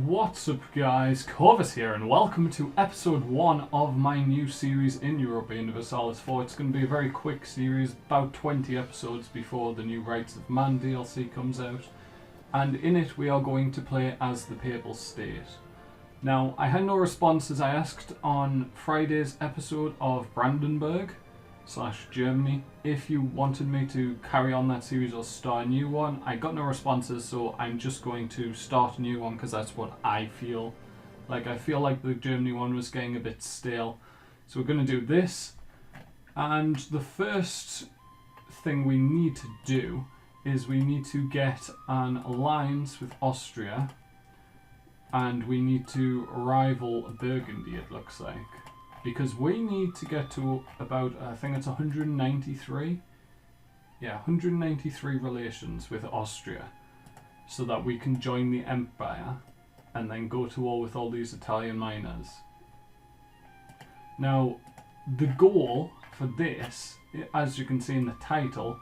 What's up guys, Corvus here and welcome to episode 1 of my new series in Europa Universalis 4. It's going to be a very quick series, about 20 episodes before the new Rights of Man DLC comes out. And in it we are going to play as the Papal State. Now, I had no responses. I asked on Friday's episode of Brandenburg/Germany if you wanted me to carry on that series or start a new one. I got no responses, so I'm just going to start a new one because that's what I feel. I feel like the Germany one was getting a bit stale. So we're going to do this. And the first thing we need to do is we need to get an alliance with Austria. And we need to rival Burgundy, it looks like. Because we need to get to about, I think it's 193? Yeah, 193 relations with Austria. So that we can join the Empire and then go to war with all these Italian miners. Now, the goal for this, as you can see in the title,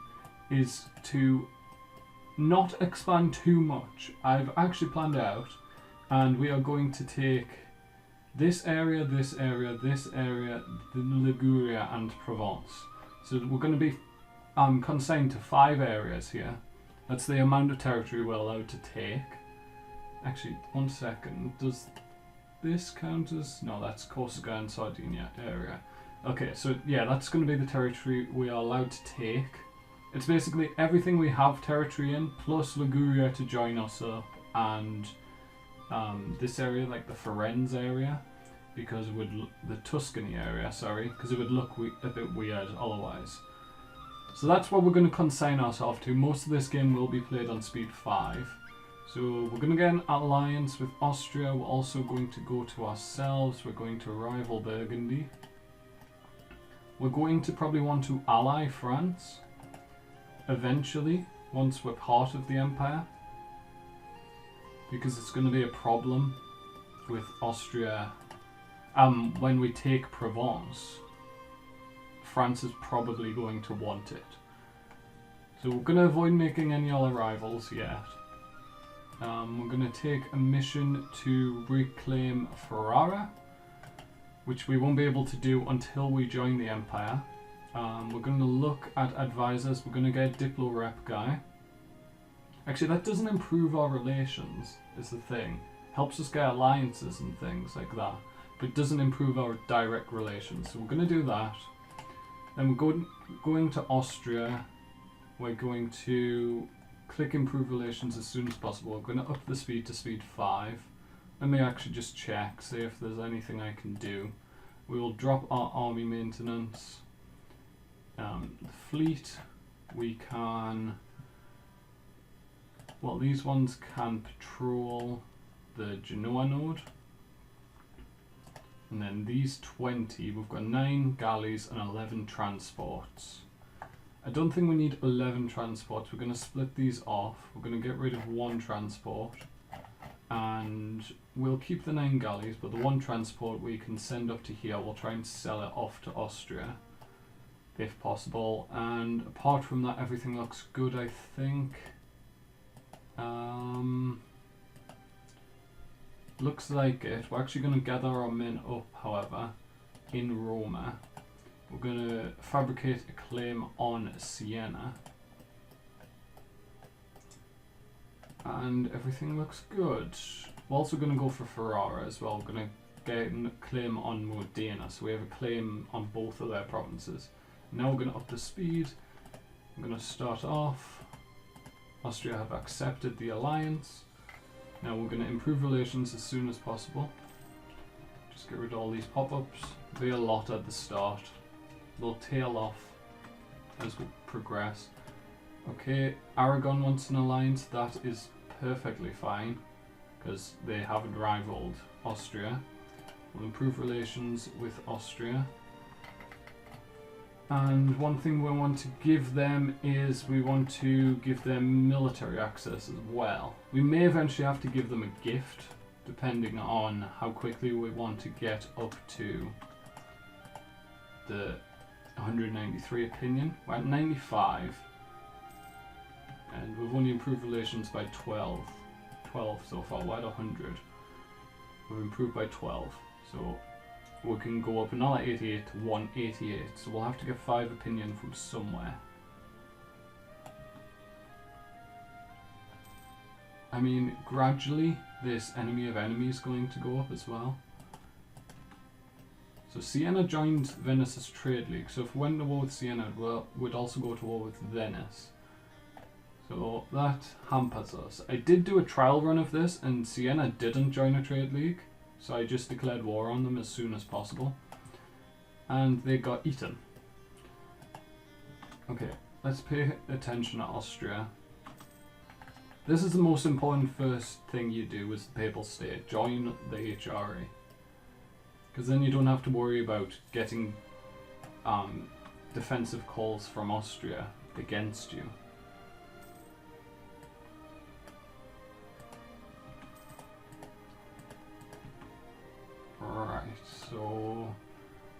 is to not expand too much. I've actually planned out, and we are going to take this area, this area, this area, the Liguria and Provence. So we're going to be consigned to 5 areas here. That's the amount of territory we're allowed to take. Actually, one second. Does this count as... No, that's Corsica and Sardinia area. Okay, so yeah, that's going to be the territory we are allowed to take. It's basically everything we have territory in, plus Liguria to join us up, and this area, like the Florence area, because it would the Tuscany area, sorry, because it would look a bit weird otherwise. So that's what we're going to consign ourselves to. Most of this game will be played on speed 5. So we're going to get an alliance with Austria. We're also going to go to ourselves. We're going to rival Burgundy. We're going to probably want to ally France eventually, once we're part of the Empire. Because it's going to be a problem with Austria. When we take Provence, France is probably going to want it. So we're going to avoid making any other rivals yet. We're going to take a mission to reclaim Ferrara, which we won't be able to do until we join the Empire. We're going to look at advisors. We're going to get a Diplo rep guy. Actually, that doesn't improve our relations, is the thing. Helps us get alliances and things like that, but it doesn't improve our direct relations. So we're going to do that. Then we're going to Austria. We're going to click improve relations as soon as possible. We're going to up the speed to speed 5. Let me actually just check, see if there's anything I can do. We will drop our army maintenance. The fleet, we can... Well, these ones can patrol the Genoa node. And then these 20, we've got 9 galleys and 11 transports. I don't think we need 11 transports. We're going to split these off. We're going to get rid of 1 transport. And we'll keep the 9 galleys, but the 1 transport we can send up to here. We'll try and sell it off to Austria, if possible. And apart from that, everything looks good, I think. Looks like it. We're actually going to gather our men up, however, in Roma. We're going to fabricate a claim on Siena. And everything looks good. We're also going to go for Ferrara as well. We're going to get a claim on Modena, so we have a claim on both of their provinces. Now we're going to up the speed. I'm going to start off. Austria have accepted the alliance. Now we're going to improve relations as soon as possible. Just get rid of all these pop-ups. There'll be a lot at the start. They'll tail off as we progress. Okay, Aragon wants an alliance. That is perfectly fine, because they haven't rivaled Austria. We'll improve relations with Austria. And one thing we want to give them is we want to give them military access as well. We may eventually have to give them a gift, depending on how quickly we want to get up to the 193 opinion. We're at 95. And we've only improved relations by 12 so far. We're at 100. we've improved by 12. So we can go up another 88 to 188. So we'll have to get 5 opinion from somewhere. I mean, gradually this enemy of enemy is going to go up as well. So Siena joined Venice's trade league. So if we went to war with Siena, we'd also go to war with Venice. So that hampers us. I did do a trial run of this and Siena didn't join a trade league. So I just declared war on them as soon as possible. And they got eaten. Okay, let's pay attention to Austria. This is the most important first thing you do as the Papal State. Join the HRA. Because then you don't have to worry about getting defensive calls from Austria against you. Right, so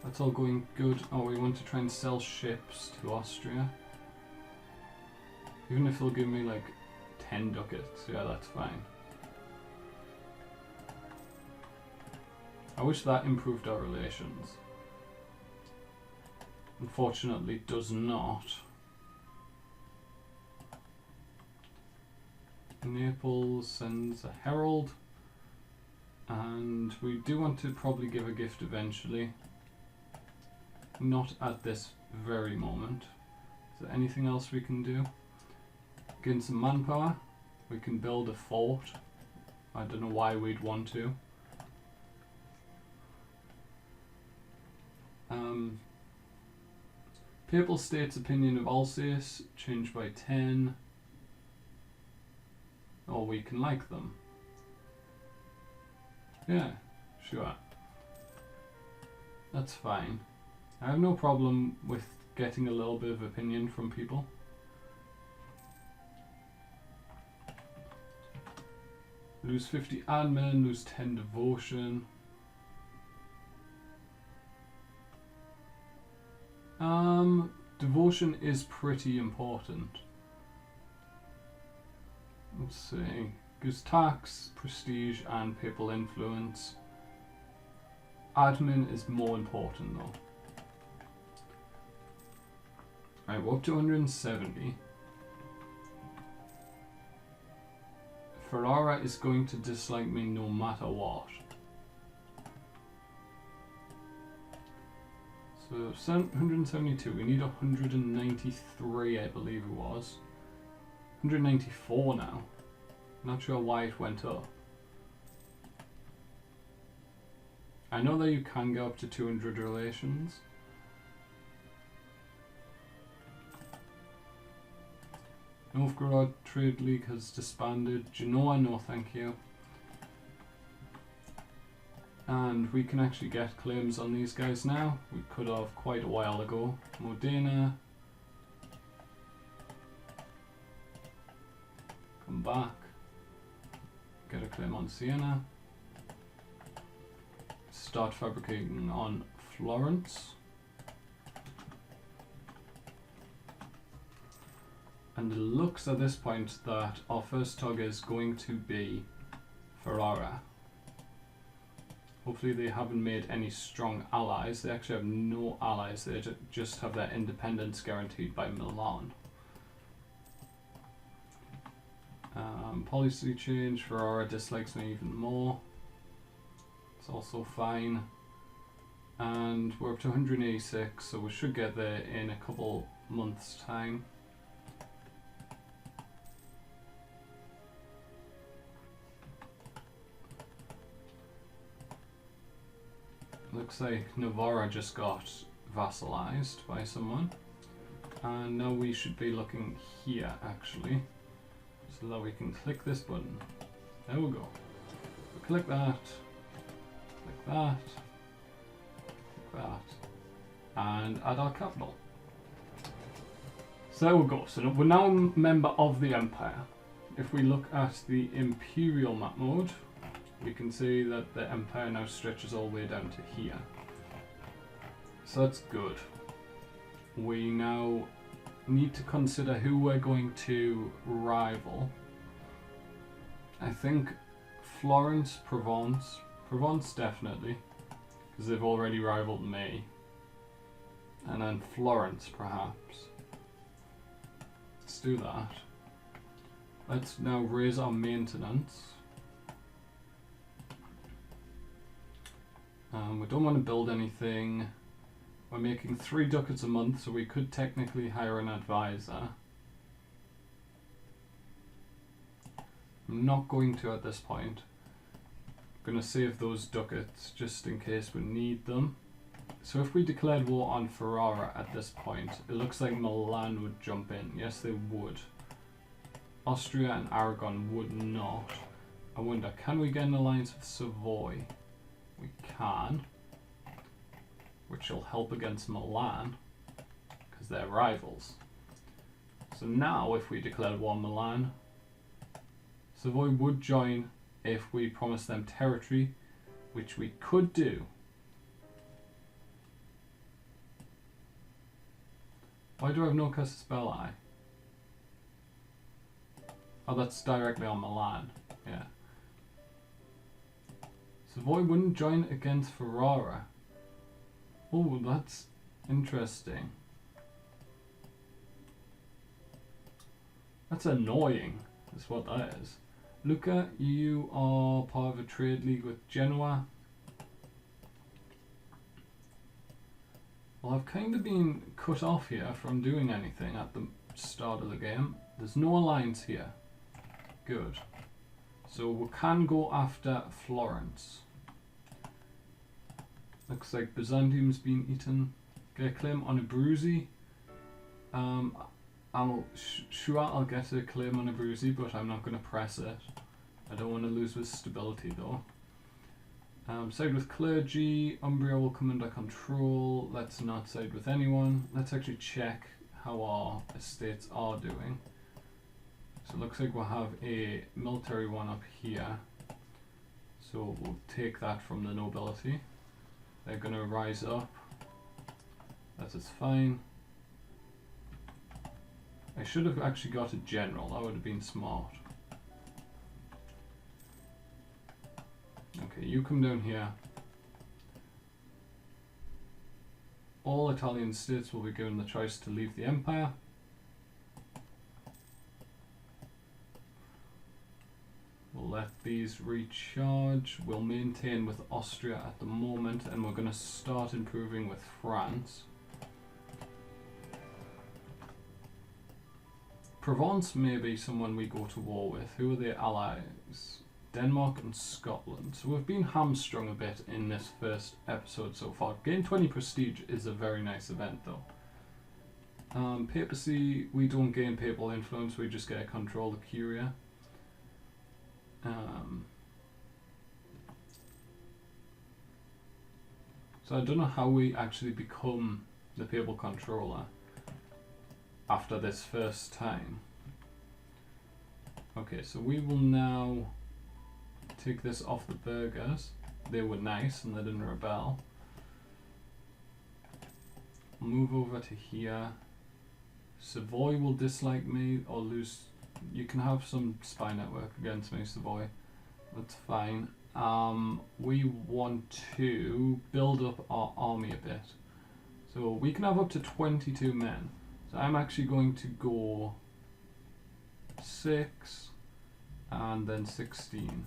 that's all going good. Oh, we want to try and sell ships to Austria. Even if they'll give me like 10 ducats, yeah, that's fine. I wish that improved our relations. Unfortunately, it does not. Naples sends a herald. And we do want to probably give a gift eventually. Not at this very moment. Is there anything else we can do? Gain some manpower. We can build a fort. I don't know why we'd want to. Papal State's opinion of Alsace changed by 10. Or we can like them. Yeah, sure. That's fine. I have no problem with getting a little bit of opinion from people. Lose 50 admin, lose 10 devotion. Devotion is pretty important. Let's see. Gives tax, prestige, and papal influence. Admin is more important though. Right, we're up to 170. Ferrara is going to dislike me no matter what. So 172, we need 193 I believe it was. 194 now. Not sure why it went up. I know that you can go up to 200 relations. Novgorod Trade League has disbanded. Genoa, no thank you. And we can actually get claims on these guys now. We could have quite a while ago. Modena. Come back. Get a claim on Siena. Start fabricating on Florence. And it looks at this point that our first target is going to be Ferrara. Hopefully they haven't made any strong allies. They actually have no allies. They just have their independence guaranteed by Milan. Policy change. Ferrara dislikes me even more. It's also fine. And we're up to 186, so we should get there in a couple months' time. Looks like Navarra just got vassalized by someone. And now we should be looking here actually. So that we can click this button. There we go. So click that. Click that. Click that. And add our capital. So there we go. So we're now a member of the Empire. If we look at the Imperial map mode, we can see that the Empire now stretches all the way down to here. So that's good. We now need to consider who we're going to rival. I think Florence, Provence Provence definitely, because they've already rivaled me. And then Florence perhaps. Let's do that. Let's now raise our maintenance. We don't want to build anything. We're making 3 ducats a month, so we could technically hire an advisor. I'm not going to at this point. I'm going to save those ducats just in case we need them. So if we declared war on Ferrara at this point, it looks like Milan would jump in. Yes, they would. Austria and Aragon would not. I wonder, can we get an alliance with Savoy? We can. Which will help against Milan, because they're rivals. So now if we declared war on Milan, Savoy would join if we promised them territory, which we could do. Why do I have no casus belli? Oh, that's directly on Milan. Yeah. Savoy wouldn't join against Ferrara. Oh, that's interesting. That's annoying, is what that is. Luca, you are part of a trade league with Genoa. Well, I've kind of been cut off here from doing anything at the start of the game. There's no alliance here. Good. So we can go after Florence. Looks like Byzantium's been eaten. Get a claim on Abruzzi. Sure, I'll get a claim on Abruzzi, but I'm not going to press it. I don't want to lose with stability though. Side with clergy. Umbria will come under control. Let's not side with anyone. Let's actually check how our estates are doing. So it looks like we'll have a military one up here. So we'll take that from the nobility. They're going to rise up. That is fine. I should have actually got a general. That would have been smart. Okay, you come down here. All Italian states will be given the choice to leave the empire. We'll let these recharge. We'll maintain with Austria at the moment, and we're going to start improving with France. Provence may be someone we go to war with. Who are the allies? Denmark and Scotland. So we've been hamstrung a bit in this first episode so far. Gain 20 prestige is a very nice event though. Papacy, we don't gain papal influence, we just get a control the curia. So I don't know how we actually become the papal controller after this first time. Okay, so we will now take this off the burghers. They were nice and they didn't rebel. Move over to here. Savoy will dislike me or lose. You can have some spy network against me, Savoy. That's fine. We want to build up our army a bit. So we can have up to 22 men. So I'm actually going to go 6 and then 16.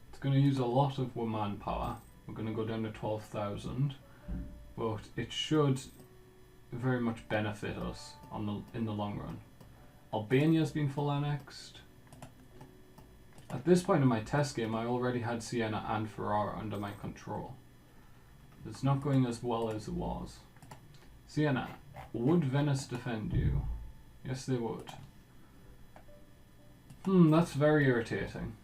It's going to use a lot of manpower. We're going to go down to 12,000, but it should very much benefit us in the long run. Albania's been full annexed. At this point in my test game, I already had Siena and Ferrara under my control. It's not going as well as it was. Siena, would Venice defend you? Yes, they would. That's very irritating.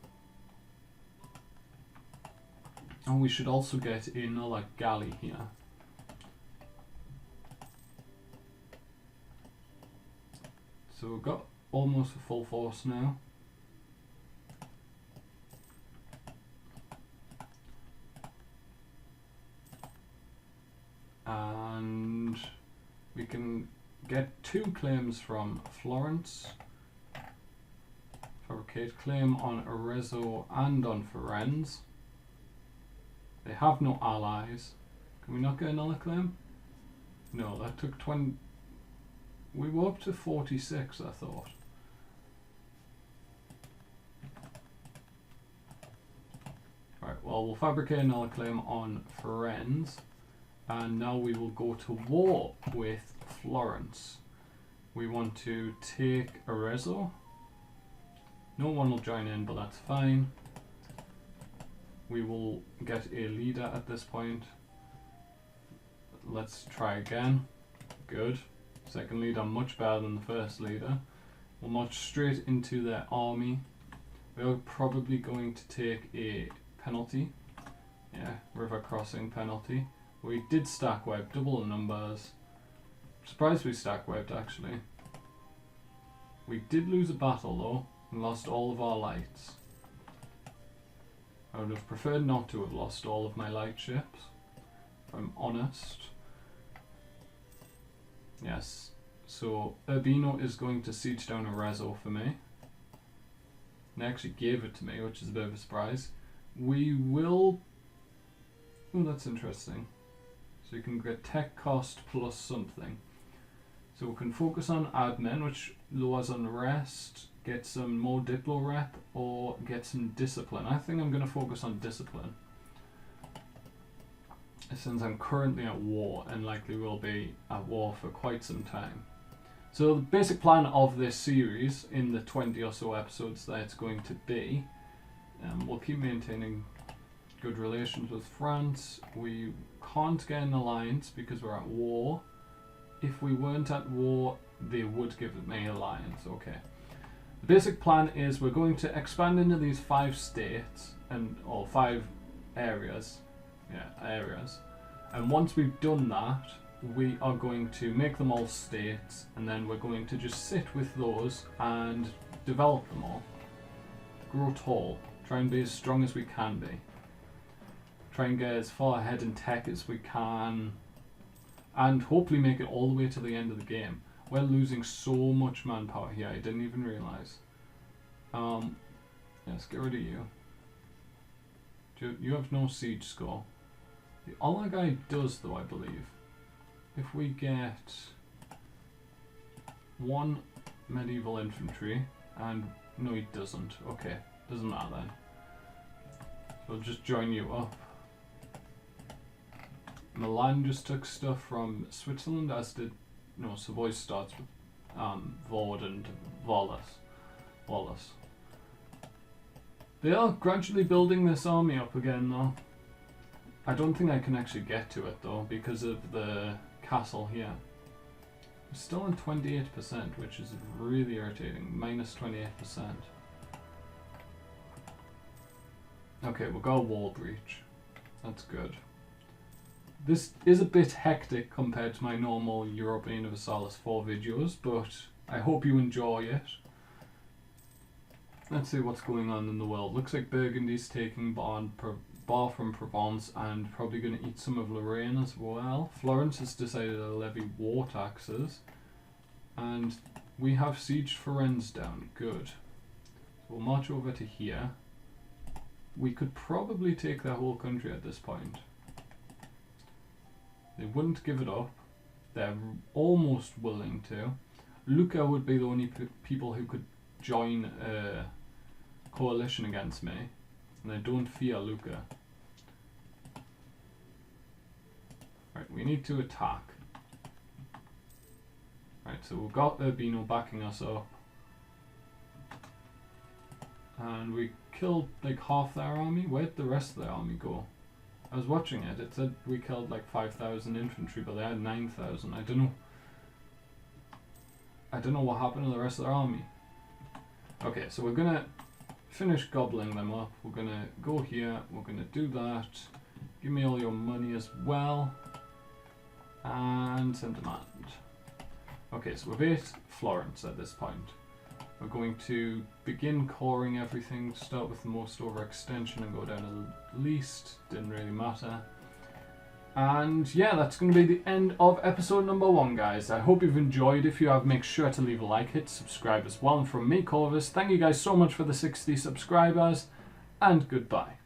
And we should also get another galley here. So we've got almost a full force now. And we can get 2 claims from Florence. Fabricate claim on Arezzo and on Florence. They have no allies. Can we not get another claim? No, that took 20... We were up to 46, I thought. Right, well, we'll fabricate another claim on Florence. And now we will go to war with Florence. We want to take Arezzo. No one will join in, but that's fine. We will get a leader at this point. Let's try again. Good. Second leader much better than the first leader. We'll march straight into their army. We're probably going to take a penalty. Yeah, river crossing penalty. We did stack wipe, double the numbers. Surprised we stack wiped actually. We did lose a battle though, and lost all of our lights. I would have preferred not to have lost all of my light ships, if I'm honest. Yes, so Urbino is going to siege down Arezzo for me. They actually gave it to me, which is a bit of a surprise. We will... Oh, that's interesting. So you can get tech cost plus something. So we can focus on admin, which lowers unrest, get some more diplo rep, or get some discipline. I think I'm going to focus on discipline, since I'm currently at war and likely will be at war for quite some time. So the basic plan of this series, in the 20 or so episodes that it's going to be, we'll keep maintaining good relations with France. We can't get an alliance because we're at war. If we weren't at war, they would give me an alliance. Okay. The basic plan is we're going to expand into these 5 states, or 5 areas. Yeah, areas. And once we've done that, we are going to make them all states, and then we're going to just sit with those and develop them all. Grow tall. Try and be as strong as we can be. Try and get as far ahead in tech as we can, and hopefully make it all the way to the end of the game. We're losing so much manpower here, I didn't even realise. Let's get rid of you. You have no siege score. The other guy does though, I believe. If we get 1 medieval infantry, and no he doesn't, okay, doesn't matter then. So I'll just join you up. Milan just took stuff from Switzerland, as did, no, Savoy starts with Vaud and Wallace. They are gradually building this army up again though. I don't think I can actually get to it though because of the castle here. We're still on 28%, which is really irritating. Minus 28%. Okay, we've got a wall breach. That's good. This is a bit hectic compared to my normal Europa Universalis 4 videos, but I hope you enjoy it. Let's see what's going on in the world. Looks like Burgundy's taking Bar from Provence and probably going to eat some of Lorraine as well. Florence has decided to levy war taxes. And we have sieged Florence down. Good. So we'll march over to here. We could probably take their whole country at this point. They wouldn't give it up. They're almost willing to. Lucca would be the only people who could join a coalition against me. And I don't fear Lucca. Right, we need to attack. Right, so we've got Urbino backing us up. And we killed like half their army. Where'd the rest of their army go? I was watching it, it said we killed like 5,000 infantry, but they had 9,000. I don't know what happened to the rest of their army. Okay, so we're gonna finish gobbling them up. We're gonna go here, we're gonna do that. Give me all your money as well. And send demand. Okay, so we've ate Florence at this point. We're going to begin coring everything, start with the most overextension and go down to the least, didn't really matter. And yeah, that's going to be the end of episode number 1, guys. I hope you've enjoyed. If you have, make sure to leave a like, hit subscribe as well. And from me, Corvus, thank you guys so much for the 60 subscribers, and goodbye.